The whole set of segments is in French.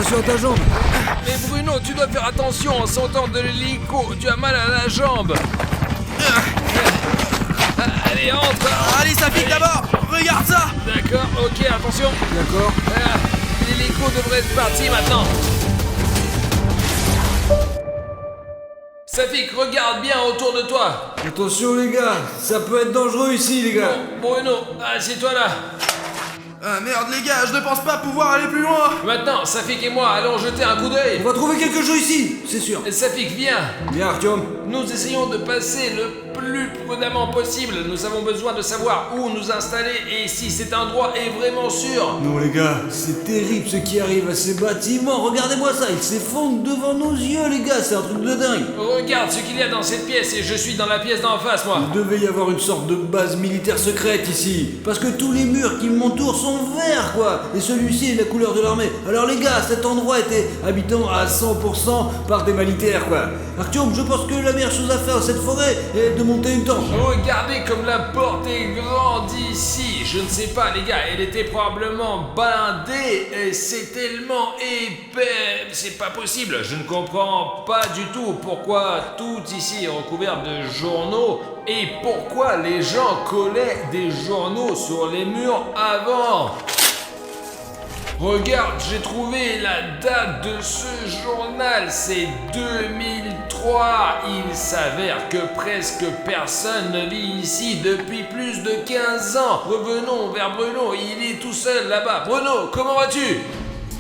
attention à ta jambe. Mais Bruno, tu dois faire attention en sautant de l'hélico. Tu as mal à la jambe. Allez, entre. Allez, ça pique d'abord. Regarde ça. D'accord, ok, attention. D'accord. L'hélico devrait être parti maintenant. Safik, regarde bien autour de toi. Attention les gars, ça peut être dangereux ici les gars. Bon, Bruno, assieds-toi là. Ah merde les gars, je ne pense pas pouvoir aller plus loin. Maintenant, Safik et moi allons jeter un coup d'œil. On va trouver quelque chose ici, c'est sûr. Safik, viens. Bien Artyom. Nous essayons de passer le plus prudemment possible. Nous avons besoin de savoir où nous installer et si cet endroit est vraiment sûr. Non les gars, c'est terrible ce qui arrive à ces bâtiments. Regardez-moi ça, ils s'effondrent devant nos yeux les gars, c'est un truc de dingue. Regarde ce qu'il y a dans cette pièce et je suis dans la pièce d'en face, moi. Il devait y avoir une sorte de base militaire secrète ici. Parce que tous les murs qui m'entourent sont verts quoi. Et celui-ci est la couleur de l'armée. Alors les gars, cet endroit était habitant à 100% par des militaires quoi. Artyom, je pense que la meilleure chose à faire dans cette forêt est de monter une tente. Regardez comme la porte est grande ici. Je ne sais pas les gars, elle était probablement blindée et c'est tellement épais. C'est pas possible. Je ne comprends pas du tout pourquoi tout ici est recouvert de journaux et pourquoi les gens collaient des journaux sur les murs avant. Regarde, j'ai trouvé la date de ce journal, c'est 2003. Il s'avère que presque personne ne vit ici depuis plus de 15 ans. Revenons vers Bruno, il est tout seul là-bas. Bruno, comment vas-tu?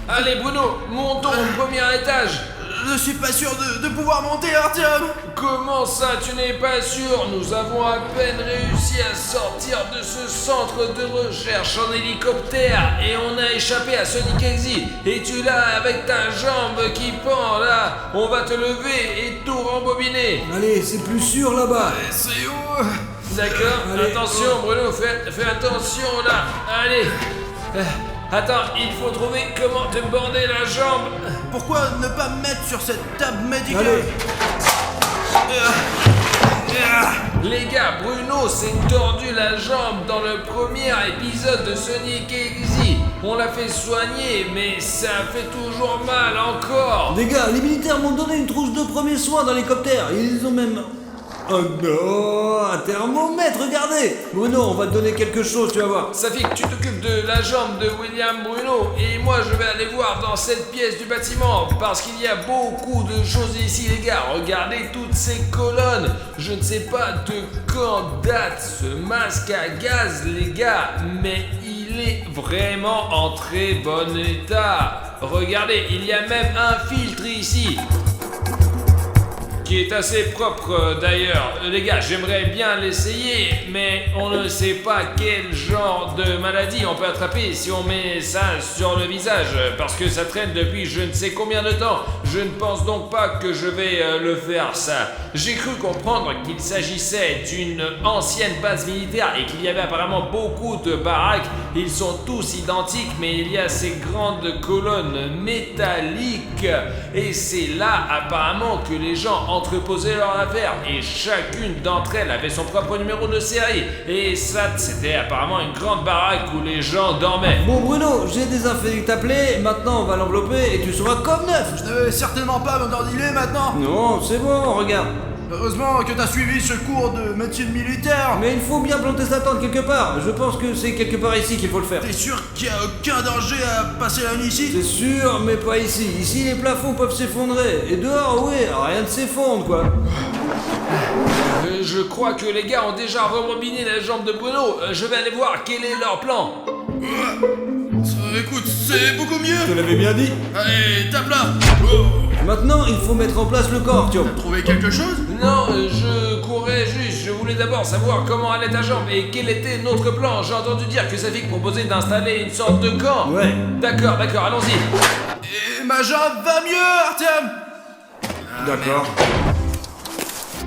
Allez Bruno, montons au premier étage. Je suis pas sûr de pouvoir monter, Artyom. Comment ça, tu n'es pas sûr? Nous avons à peine réussi à sortir de ce centre de recherche en hélicoptère et on a échappé à Sonic Exit. Et tu là avec ta jambe qui pend là. On va te lever et tout rembobiner. Allez, c'est plus sûr là-bas. C'est où? D'accord, Allez. attention Bruno, fais attention là. Allez. Attends, il faut trouver comment te border la jambe. Pourquoi ne pas me mettre sur cette table médicale? Allez. Les gars, Bruno s'est tordu la jambe dans le premier épisode de Sonic Exit. On l'a fait soigner, mais ça fait toujours mal encore. Les gars, les militaires m'ont donné une trousse de premiers soins dans l'hélicoptère. Ils ont même... Oh non, un thermomètre, regardez. Bruno, on va te donner quelque chose, tu vas voir. Safik, tu t'occupes de la jambe de William Bruno et moi je vais aller voir dans cette pièce du bâtiment parce qu'il y a beaucoup de choses ici les gars. Regardez toutes ces colonnes. Je ne sais pas de quand date ce masque à gaz les gars, mais il est vraiment en très bon état. Regardez, il y a même un filtre ici. Qui est assez propre d'ailleurs. Les gars, j'aimerais bien l'essayer, mais on ne sait pas quel genre de maladie on peut attraper si on met ça sur le visage, parce que ça traîne depuis je ne sais combien de temps. Je ne pense donc pas que je vais le faire ça. J'ai cru comprendre qu'il s'agissait d'une ancienne base militaire et qu'il y avait apparemment beaucoup de baraques. Ils sont tous identiques, mais il y a ces grandes colonnes métalliques et c'est là apparemment que les gens entreposaient leurs affaires et chacune d'entre elles avait son propre numéro de série. Et ça, c'était apparemment une grande baraque où les gens dormaient. Bon Bruno, j'ai désinfecté ta plaie, maintenant on va l'envelopper et tu seras comme neuf. Je ne vais certainement pas m'endormir maintenant. Non, c'est bon, regarde. Heureusement que t'as suivi ce cours de médecine militaire. Mais il faut bien planter sa tente quelque part. Je pense que c'est quelque part ici qu'il faut le faire. T'es sûr qu'il n'y a aucun danger à passer la nuit ici? C'est sûr, mais pas ici. Ici, les plafonds peuvent s'effondrer. Et dehors, oui, rien ne s'effondre, quoi. Je crois que les gars ont déjà rembobiné la jambe de Bruno. Je vais aller voir quel est leur plan. Écoute, c'est beaucoup mieux. Je te l'avais bien dit. Allez, tape là. Maintenant, il faut mettre en place le corps, Artyom. T'as trouvé quelque chose? Non, je courais juste. Je voulais d'abord savoir comment allait ta jambe et quel était notre plan. J'ai entendu dire que Safik proposait d'installer une sorte de camp. Ouais. D'accord, allons-y. Et ma jambe va mieux, Artyom. D'accord.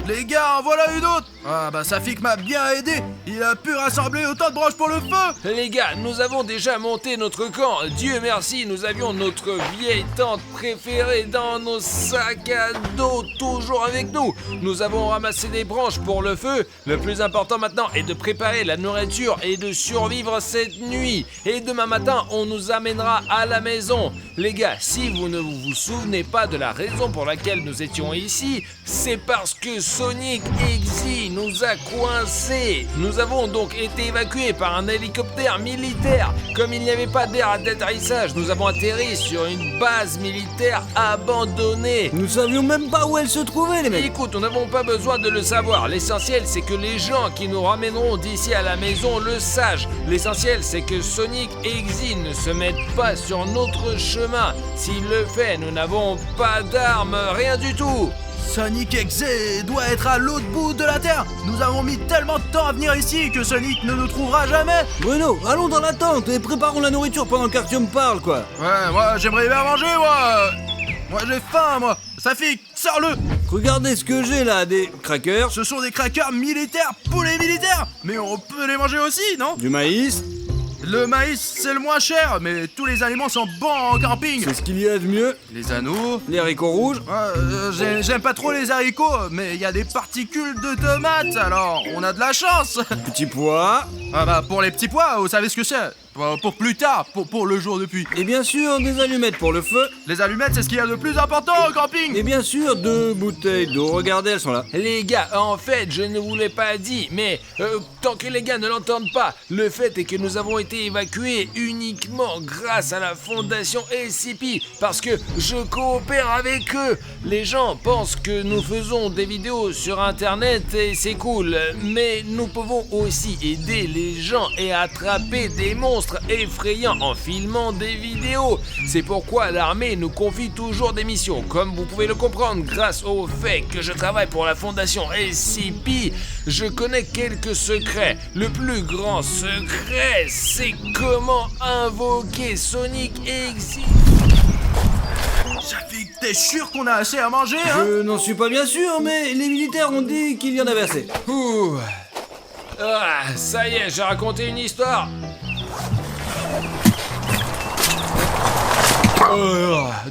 Les gars, en voilà une autre. Ah bah Safik m'a bien aidé. Il a pu rassembler autant de branches pour le feu. Les gars, nous avons déjà monté notre camp. Dieu merci, nous avions notre vieille tente préférée dans nos sacs à dos, toujours avec nous. Nous avons ramassé des branches pour le feu. Le plus important maintenant est de préparer la nourriture et de survivre cette nuit. Et demain matin, on nous amènera à la maison. Les gars, si vous ne vous souvenez pas de la raison pour laquelle nous étions ici, c'est parce que Sonic Exy nous a coincés. Nous avons donc été évacués par un hélicoptère militaire. Comme il n'y avait pas d'air d'atterrissage, nous avons atterri sur une base militaire abandonnée. Nous savions même pas où elle se trouvait, les mecs. Écoute, nous n'avons pas besoin de le savoir. L'essentiel, c'est que les gens qui nous ramèneront d'ici à la maison le sachent. L'essentiel, c'est que Sonic Exy ne se mette pas sur notre chemin. S'il le fait, nous n'avons pas d'armes, rien du tout. Sonic Exy doit être à l'autre bout de la Terre. Nous avons mis tellement de temps à venir ici que Sonic ne nous trouvera jamais. Bruno, allons dans la tente et préparons la nourriture pendant qu'Artyom parle, quoi. Ouais, moi j'aimerais bien manger, moi. Moi j'ai faim, moi. Safik, sors-le. Regardez ce que j'ai là, des crackers, Ce sont des crackers militaires, poulets militaires. Mais on peut les manger aussi, non? du maïs, Le maïs, c'est le moins cher, mais tous les aliments sont bons en camping. c'est ce qu'il y a de mieux, Les anneaux. les haricots rouges. J'aime pas trop les haricots, mais il y a des particules de tomates, alors on a de la chance. Petits pois, Ah bah pour les petits pois, vous savez ce que c'est? Pour plus tard, pour le jour de pluie. et bien sûr des allumettes pour le feu, Les allumettes, c'est ce qu'il y a de plus important au camping. et bien sûr 2 bouteilles d'eau. Regardez, elles sont là. Les gars, en fait, je ne vous l'ai pas dit, mais tant que les gars ne l'entendent pas, le fait est que nous avons été évacués uniquement grâce à la fondation SCP, parce que je coopère avec eux. Les gens pensent que nous faisons des vidéos sur Internet et c'est cool, mais nous pouvons aussi aider les gens et attraper des monstres effrayants en filmant des vidéos. C'est pourquoi l'armée nous confie toujours des missions, comme vous pouvez le comprendre grâce au fait que je travaille pour la fondation SCP. Je connais quelques secrets. Le plus grand secret, c'est comment invoquer Sonic Exy. Safik, t'es sûr qu'on a assez à manger, hein? Je n'en suis pas bien sûr, mais les militaires ont dit qu'il y en avait assez. Ouh. Ah, ça y est, j'ai raconté une histoire.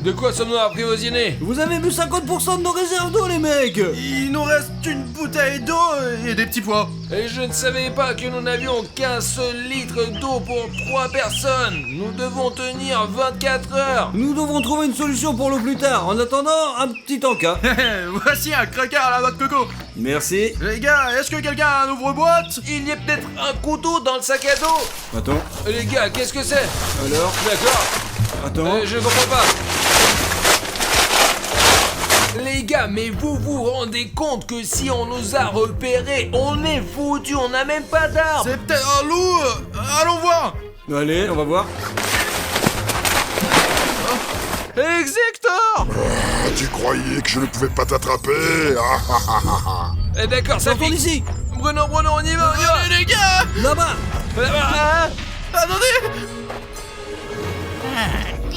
De quoi sommes-nous apprivoisés? Vous avez bu 50% de nos réserves d'eau, les mecs. Il nous reste une bouteille d'eau et des petits pois. Et je ne savais pas que nous n'avions qu'un seul litre d'eau pour 3 personnes. Nous devons tenir 24 heures. Nous devrons trouver une solution pour l'eau plus tard. En attendant, un petit encas. Voici un cracker à la noix de coco. Merci. Les gars, est-ce que quelqu'un a un ouvre-boîte? Il y a peut-être un couteau dans le sac à dos. Attends. Les gars, qu'est-ce que c'est? Alors, D'accord. attends. Je comprends pas. Les gars, mais vous vous rendez compte que si on nous a repérés, on est foutus, on n'a même pas d'armes. C'est peut-être un loup. Allons voir. Allez, on va voir. Exector. Tu croyais que je ne pouvais pas t'attraper? D'accord, ça Sortons fait. d'ici. Bruno, on y va, Allez les gars. Là-bas. Là-bas. Attendez.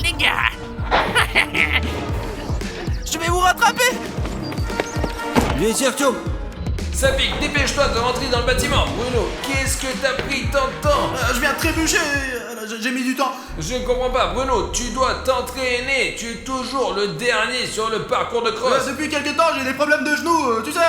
Les gars, Je vais vous rattraper. Viens ici, Artyom. Ça pique, dépêche-toi de rentrer dans le bâtiment. Bruno, qu'est-ce que t'as pris tant de temps? Je viens de trébucher. J'ai mis du temps. Je ne comprends pas, Bruno, tu dois t'entraîner. Tu es toujours le dernier sur le parcours de cross. Depuis quelques temps, j'ai des problèmes de genoux, tu sais.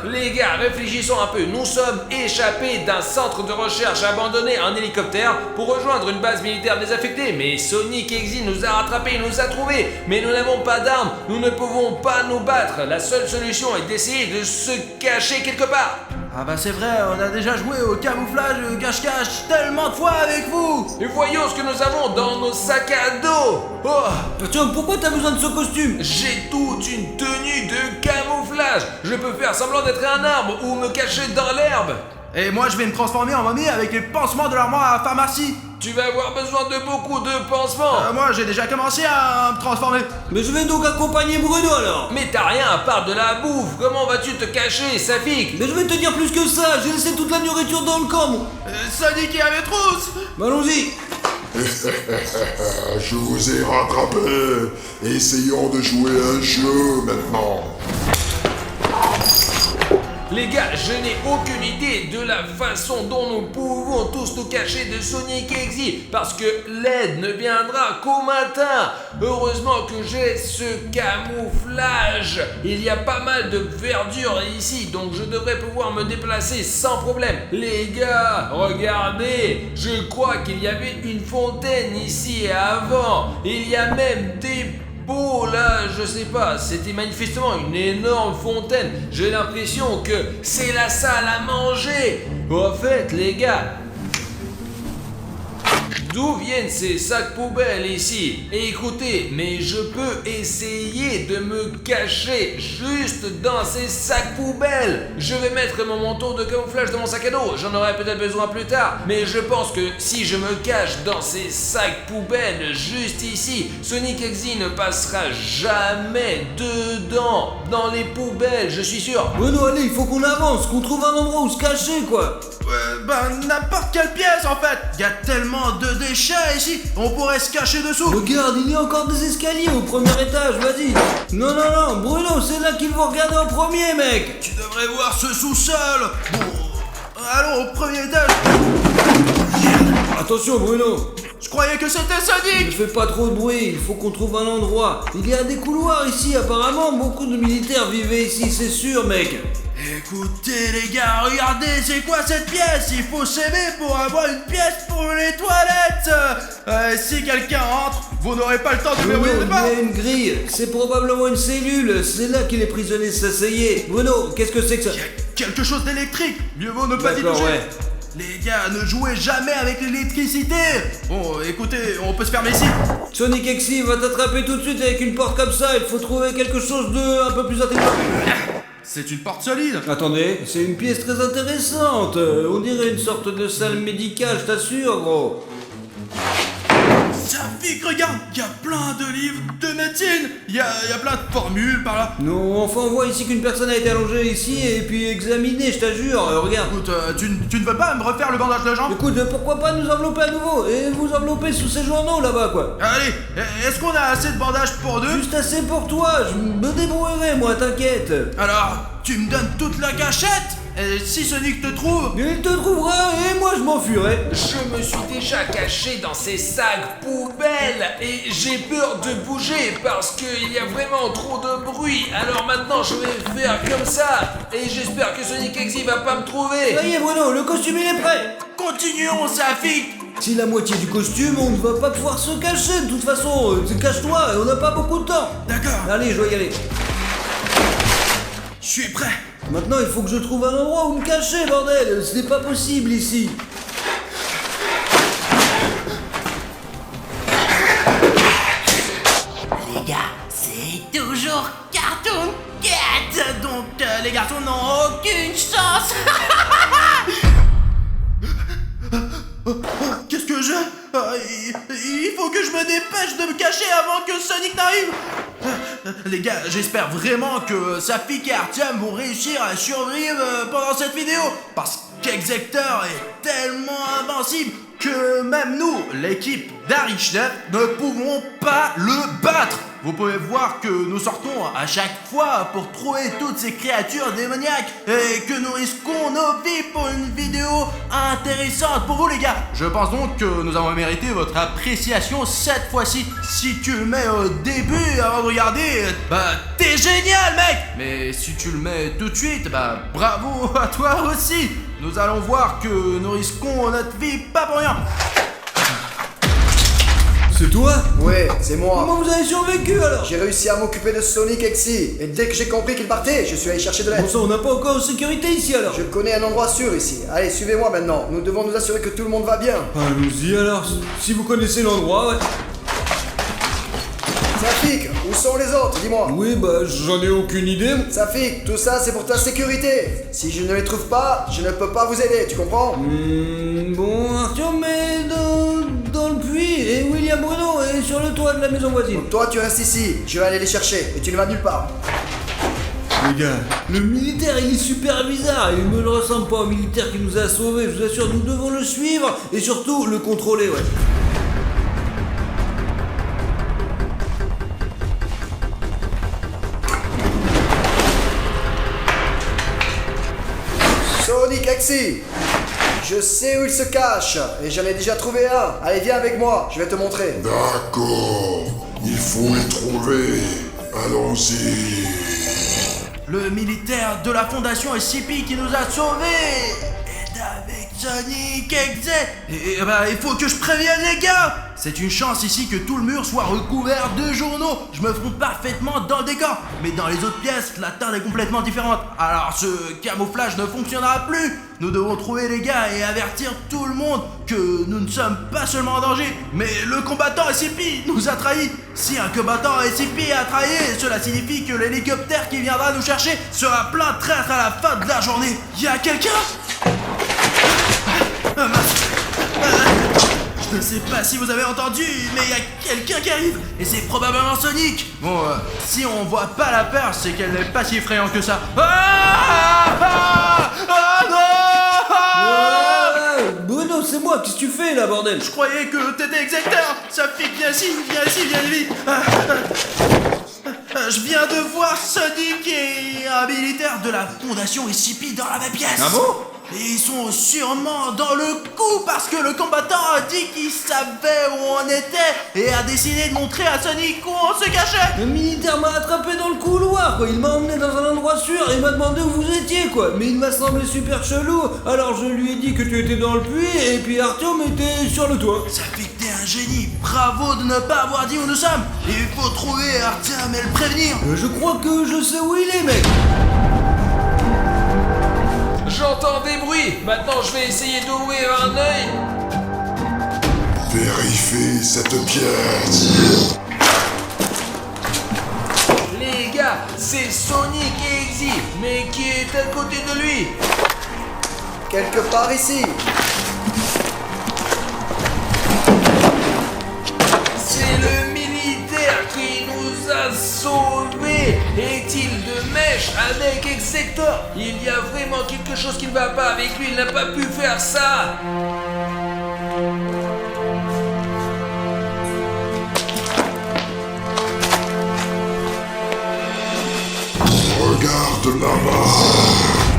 Les gars, réfléchissons un peu. Nous sommes échappés d'un centre de recherche abandonné en hélicoptère pour rejoindre une base militaire désaffectée. Mais Sonic Exy nous a rattrapés, il nous a trouvés. Mais nous n'avons pas d'armes, nous ne pouvons pas nous battre. La seule solution est d'essayer de se cacher quelque part. Ah bah c'est vrai, on a déjà joué au camouflage cache-cache tellement de fois avec vous. Et voyons ce que nous avons dans nos sacs à dos. Oh, Artyom, pourquoi t'as besoin de ce costume? j'ai toute une tenue de camouflage. Je peux faire semblant d'être un arbre ou me cacher dans l'herbe. Et moi je vais me transformer en momie avec les pansements de l'armoire à pharmacie. Tu vas avoir besoin de beaucoup de pansements. Moi j'ai déjà commencé à me transformer. Mais je vais donc accompagner Bruno alors. Mais t'as rien à part de la bouffe. Comment vas-tu te cacher, Safik? Mais je vais te dire plus que ça. J'ai laissé toute la nourriture dans le camp. Moi. Sonic et avec trousse. Bah, allons-y. Je vous ai rattrapé. Essayons de jouer un jeu maintenant. Les gars, je n'ai aucune idée de la façon dont nous pouvons tous nous cacher de Sonic et Exy, parce que l'aide ne viendra qu'au matin. Heureusement que j'ai ce camouflage. Il y a pas mal de verdure ici, donc je devrais pouvoir me déplacer sans problème. Les gars, regardez, je crois qu'il y avait une fontaine ici avant. Il y a même des pots là, je sais pas, c'était manifestement une énorme fontaine. J'ai l'impression que c'est la salle à manger. En fait, les gars, d'où viennent ces sacs poubelles ici? Et écoutez, mais je peux essayer de me cacher juste dans ces sacs poubelles. Je vais mettre mon manteau de camouflage dans mon sac à dos, j'en aurai peut-être besoin plus tard. Mais je pense que si je me cache dans ces sacs poubelles juste ici, Sonic Exy ne passera jamais dedans, dans les poubelles, je suis sûr. Bruno, allez, il faut qu'on avance, qu'on trouve un endroit où se cacher, quoi. N'importe quelle pièce en fait. Il y a tellement de déchets ici, on pourrait se cacher dessous. Regarde, il y a encore des escaliers au premier étage, vas-y. Non, Bruno, c'est là qu'il faut regarder en premier, mec. Tu devrais voir ce sous-sol. Bon, allons au premier étage. Attention, Bruno. Je croyais que c'était Ne Sonic. fais pas trop de bruit, il faut qu'on trouve un endroit. Il y a des couloirs ici, apparemment, beaucoup de militaires vivaient ici, c'est sûr, mec. Écoutez les gars, regardez, c'est quoi cette pièce? Il faut s'aimer pour avoir une pièce pour les toilettes. Si quelqu'un entre, vous n'aurez pas le temps de Bruno, verrouiller il les y portes. a une grille, c'est probablement une cellule, c'est là que les prisonniers s'asseyaient. Bruno, qu'est-ce que c'est que ça? Il y a quelque chose d'électrique, mieux vaut ne pas y D'accord, toucher. ouais. Les gars, ne jouez jamais avec l'électricité. Bon, écoutez, on peut se fermer ici. Sonic Exy va t'attraper tout de suite avec une porte comme ça, il faut trouver quelque chose de un peu plus intelligent. C'est une porte solide. Attendez, c'est une pièce très intéressante, on dirait une sorte de salle médicale, je t'assure, gros. Safik, regarde, il y a plein de livres de médecine. Il y a plein de formules par là. Non, enfin on voit ici qu'une personne a été allongée ici et puis examinée, je t'assure, regarde. Écoute, tu ne veux pas me refaire le bandage de jambe? Écoute, pourquoi pas nous envelopper à nouveau et vous envelopper sous ces journaux là-bas, quoi. Allez, est-ce qu'on a assez de bandages pour deux? Juste assez pour toi, je me débrouillerai moi, t'inquiète. Alors, tu me donnes toute la cachette? Et si Sonic te trouve? Il te trouvera et moi je m'enfuirai. Je me suis déjà caché dans ces sacs poubelles et j'ai peur de bouger parce qu'il y a vraiment trop de bruit. Alors maintenant je vais faire comme ça et j'espère que Sonic Exy va pas me trouver. Ça y est Bruno, le costume il est prêt. Continuons, Safik. Si la moitié du costume, on ne va pas pouvoir se cacher de toute façon. Cache-toi, on n'a pas beaucoup de temps. D'accord, Allez, je dois y aller. je suis prêt. Maintenant, il faut que je trouve un endroit où me cacher, bordel. Ce n'est pas possible ici. Les gars, c'est toujours Cartoon Cat. Donc, les garçons n'ont aucune chance. Qu'est-ce que j'ai? Il faut que je me dépêche de me cacher avant que Sonic n'arrive. Les gars, j'espère vraiment que Safik et Artyom vont réussir à survivre pendant cette vidéo. Parce qu'Exector est tellement invincible que même nous, l'équipe d'Arichnet, ne pouvons pas le battre. Vous pouvez voir que nous sortons à chaque fois pour trouver toutes ces créatures démoniaques et que nous risquons nos vies pour une vidéo intéressante pour vous les gars. Je pense donc que nous avons mérité votre appréciation cette fois-ci. Si tu le mets au début avant de regarder, bah t'es génial mec. Mais si tu le mets tout de suite, bah bravo à toi aussi. Nous allons voir que nous risquons notre vie pas pour rien. C'est toi? Ouais, c'est moi. Comment vous avez survécu alors? J'ai réussi à m'occuper de Sonic Exy. Et dès que j'ai compris qu'il partait, je suis allé chercher de Bon l'aide. ça, on n'a pas encore de sécurité ici alors. Je connais un endroit sûr ici. Allez, suivez-moi maintenant. Nous devons nous assurer que tout le monde va bien. Allons-y alors, si vous connaissez l'endroit, ouais. Safik, où sont les autres? Dis-moi. Oui, bah j'en ai aucune idée. Safik, tout ça c'est pour ta sécurité. Si je ne les trouve pas, je ne peux pas vous aider, tu comprends? Bon, Arthur, mais dans le puits, et William Bruno est sur le toit de la maison voisine. Toi tu restes ici, je vais aller les chercher et tu ne vas nulle part. Les gars, le militaire il est super bizarre, il ne le ressemble pas au militaire qui nous a sauvés, je vous assure, nous devons le suivre et surtout le contrôler, ouais. Sonic Axie. Je sais où il se cache, et j'en ai déjà trouvé un. Allez, viens avec moi, je vais te montrer. D'accord, il faut les trouver. Allons-y. Le militaire de la fondation SCP qui nous a sauvés est avec Sonic Exe. Et bah, il faut que je prévienne les gars. C'est une chance ici que tout le mur soit recouvert de journaux. Je me fronte parfaitement dans le décor. Mais dans les autres pièces, la teinte est complètement différente. Alors ce camouflage ne fonctionnera plus. Nous devons trouver les gars et avertir tout le monde que nous ne sommes pas seulement en danger, mais le combattant SCP nous a trahis. Si un combattant SCP a trahi, cela signifie que l'hélicoptère qui viendra nous chercher sera plein de traîtres à la fin de la journée. Y a quelqu'un? Je ne sais pas si vous avez entendu, mais il y a quelqu'un qui arrive, et c'est probablement Sonic. Bon, si on voit pas la peur, c'est qu'elle n'est pas si effrayante que ça. Bruno, c'est moi, qu'est-ce que tu fais là, bordel? Je croyais que t'étais exécuteur. Ça fait viens ici, viens vite. Je viens de voir Sonic et un militaire de la fondation SCP dans la même pièce. Ah bon? Et ils sont sûrement dans le coup parce que le combattant a dit qu'il savait où on était et a décidé de montrer à Sonic où on se cachait. Le militaire m'a attrapé dans le couloir, quoi. Il m'a emmené dans un endroit sûr et m'a demandé où vous étiez, quoi. Mais il m'a semblé super chelou, alors je lui ai dit que tu étais dans le puits et puis Artyom était sur le toit. Ça fait que t'es un génie. Bravo de ne pas avoir dit où nous sommes. Il faut trouver Artyom et le prévenir. Je crois que je sais où il est, mec. J'entends des bruits. Maintenant, je vais essayer d'ouvrir un œil. Vérifiez cette pièce. Les gars, c'est Sonic Exe, mais qui est à côté de lui? Quelque part ici. C'est le militaire qui nous a sauvés. Est-il de mèche avec Exector? Il y a vraiment quelque chose qui ne va pas avec lui, il n'a pas pu faire ça. Regarde là-bas.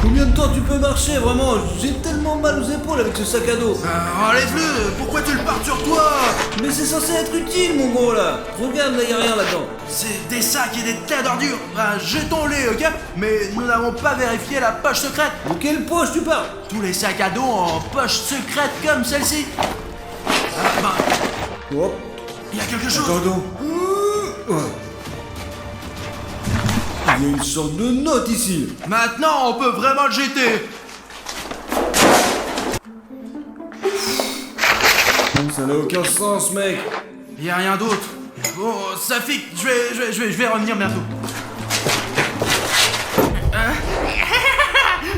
Combien de temps tu peux marcher, vraiment? J'ai tellement mal aux épaules avec ce sac à dos. Enlève-le. Pourquoi tu le portes sur toi? Mais c'est censé être utile, mon gros, là. Regarde, là, y a rien là-dedans. C'est des sacs et des tas d'ordures. Jetons-les, ok? Mais nous n'avons pas vérifié la poche secrète. De quelle poche tu parles? Tous les sacs à dos en poche secrète comme celle-ci. Hop. Il y a quelque chose. Attends donc. Il y a une sorte de note ici. Maintenant, on peut vraiment le jeter. Ça n'a aucun sens, mec. Il y a rien d'autre. Bon, Safik, je vais revenir bientôt.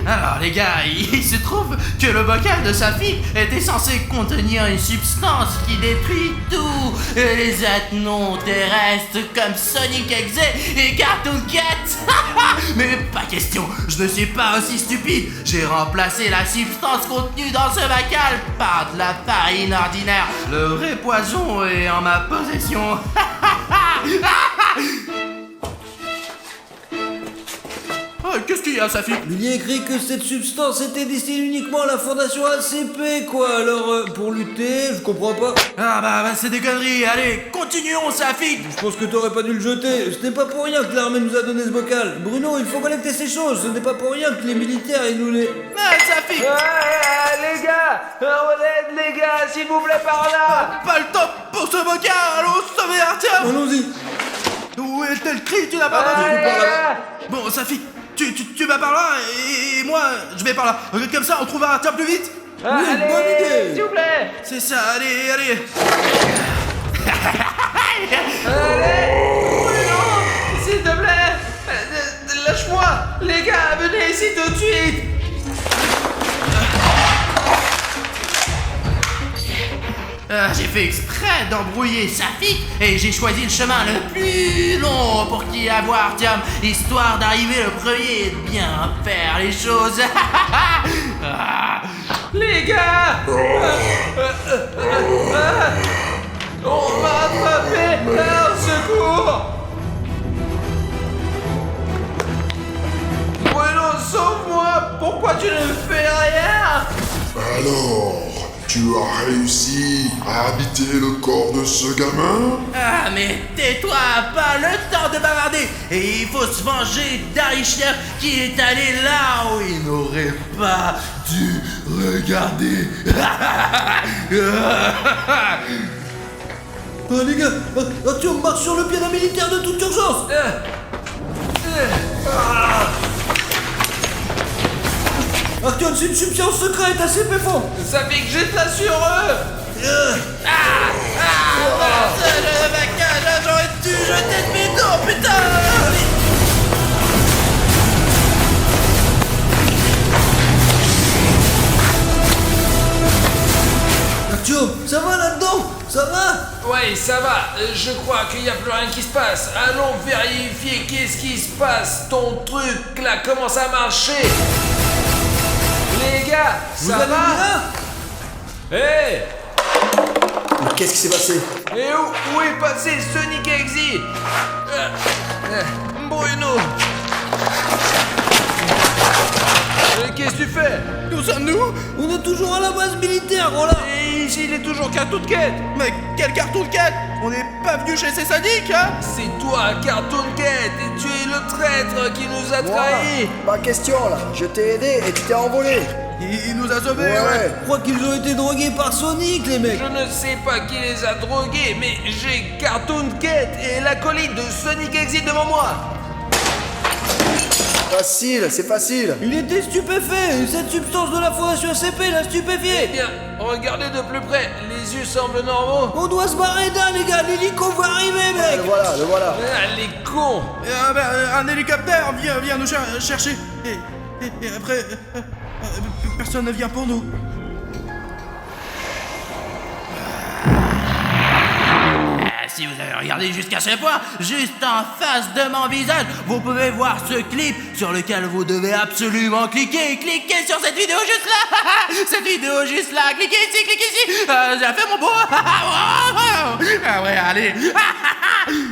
Alors les gars, il se trouve que le bocal de Safik était censé contenir une substance qui détruit tout, les êtres non terrestres comme Sonic Exe et Cartoon Cat. Mais pas question, je ne suis pas aussi stupide. J'ai remplacé la substance contenue dans ce bocal par de la farine ordinaire. Le vrai poison est en ma possession. Qu'est-ce qu'il y a, Safik? Il y a écrit que cette substance était destinée uniquement à la fondation ACP, quoi. Alors, pour lutter, je comprends pas. Ah bah c'est des conneries, allez, continuons, Safik. Je pense que t'aurais pas dû le jeter. Ce n'est pas pour rien que l'armée nous a donné ce bocal. Bruno, il faut collecter ces choses. Ce n'est pas pour rien que les militaires, ils nous les... Ah, Safik. Les gars, on aide les gars, s'il vous plaît, par là. Pas le temps pour ce bocal, allons sauver Artyom. Allons-y. Où est le cri? Tu n'as pas entendu? Bon, Safik, tu vas par là et moi, je vais par là. Comme ça, on trouvera Artyom plus vite. Oui, bonne idée. S'il vous plaît. C'est ça, allez. Allez. Non, s'il te plaît. Lâche-moi. Les gars, venez ici tout de suite. J'ai fait exprès d'embrouiller Safik et j'ai choisi le chemin le plus long pour qu'il y avoir Artyom, histoire d'arriver le premier et de bien faire les choses. Les gars. On m'a attrapé. Au secours. Bruno, sauve-moi. pourquoi tu ne fais rien? Alors, tu as réussi à habiter le corps de ce gamin? Ah, mais tais-toi, pas le temps de bavarder. Et il faut se venger d'Arichien qui est allé là où il n'aurait pas dû regarder. Les gars, Artyom marche sur le pied d'un militaire de toute urgence. Artyom, c'est une substance secrète assez péfond. Ça fait que j'ai de la sur eux. Le vaccage, j'aurais dû jeter de mes dos, putain. Artyom, ça va là-dedans? Ça va? Ouais, ça va. Je crois qu'il n'y a plus rien qui se passe. Allons vérifier qu'est-ce qui se passe. Ton truc là commence à marcher. Les gars, Vous ça allez va? bien? Hé! Mais qu'est-ce qui s'est passé? Et où est passé Sonic Exit? Bruno! Qu'est-ce que tu fais? Où sommes-nous? On est toujours à la base militaire, voilà. Et ici, il est toujours Cartoon Cat. Mais quel carton de quête? On n'est pas venu chez ces sadiques, hein? C'est toi, Cartoon Cat, et tu es le traître qui nous a Moi, trahis. pas question là. Je t'ai aidé et tu t'es envolé. Il nous a sauvés, Ouais. Je crois qu'ils ont été drogués par Sonic, les mecs. Je ne sais pas qui les a drogués, mais j'ai Cartoon Cat et l'acolyte de Sonic Exit devant moi. Facile, c'est facile. Il était stupéfait. Cette substance de la fondation SCP l'a Eh stupéfié. bien, regardez de plus près, les yeux semblent normaux. On doit se barrer d'un, les gars. L'hélico va arriver, mec. Le voilà, le voilà. Ah, les cons. Un hélicoptère vient nous chercher. Et après, personne ne vient pour nous. Si vous avez regardé jusqu'à ce point, juste en face de mon visage, vous pouvez voir ce clip sur lequel vous devez absolument cliquer. Cliquez sur cette vidéo juste là. Cette vidéo juste là. Cliquez ici, cliquez ici. J'ai fait mon beau. Ah ouais, allez.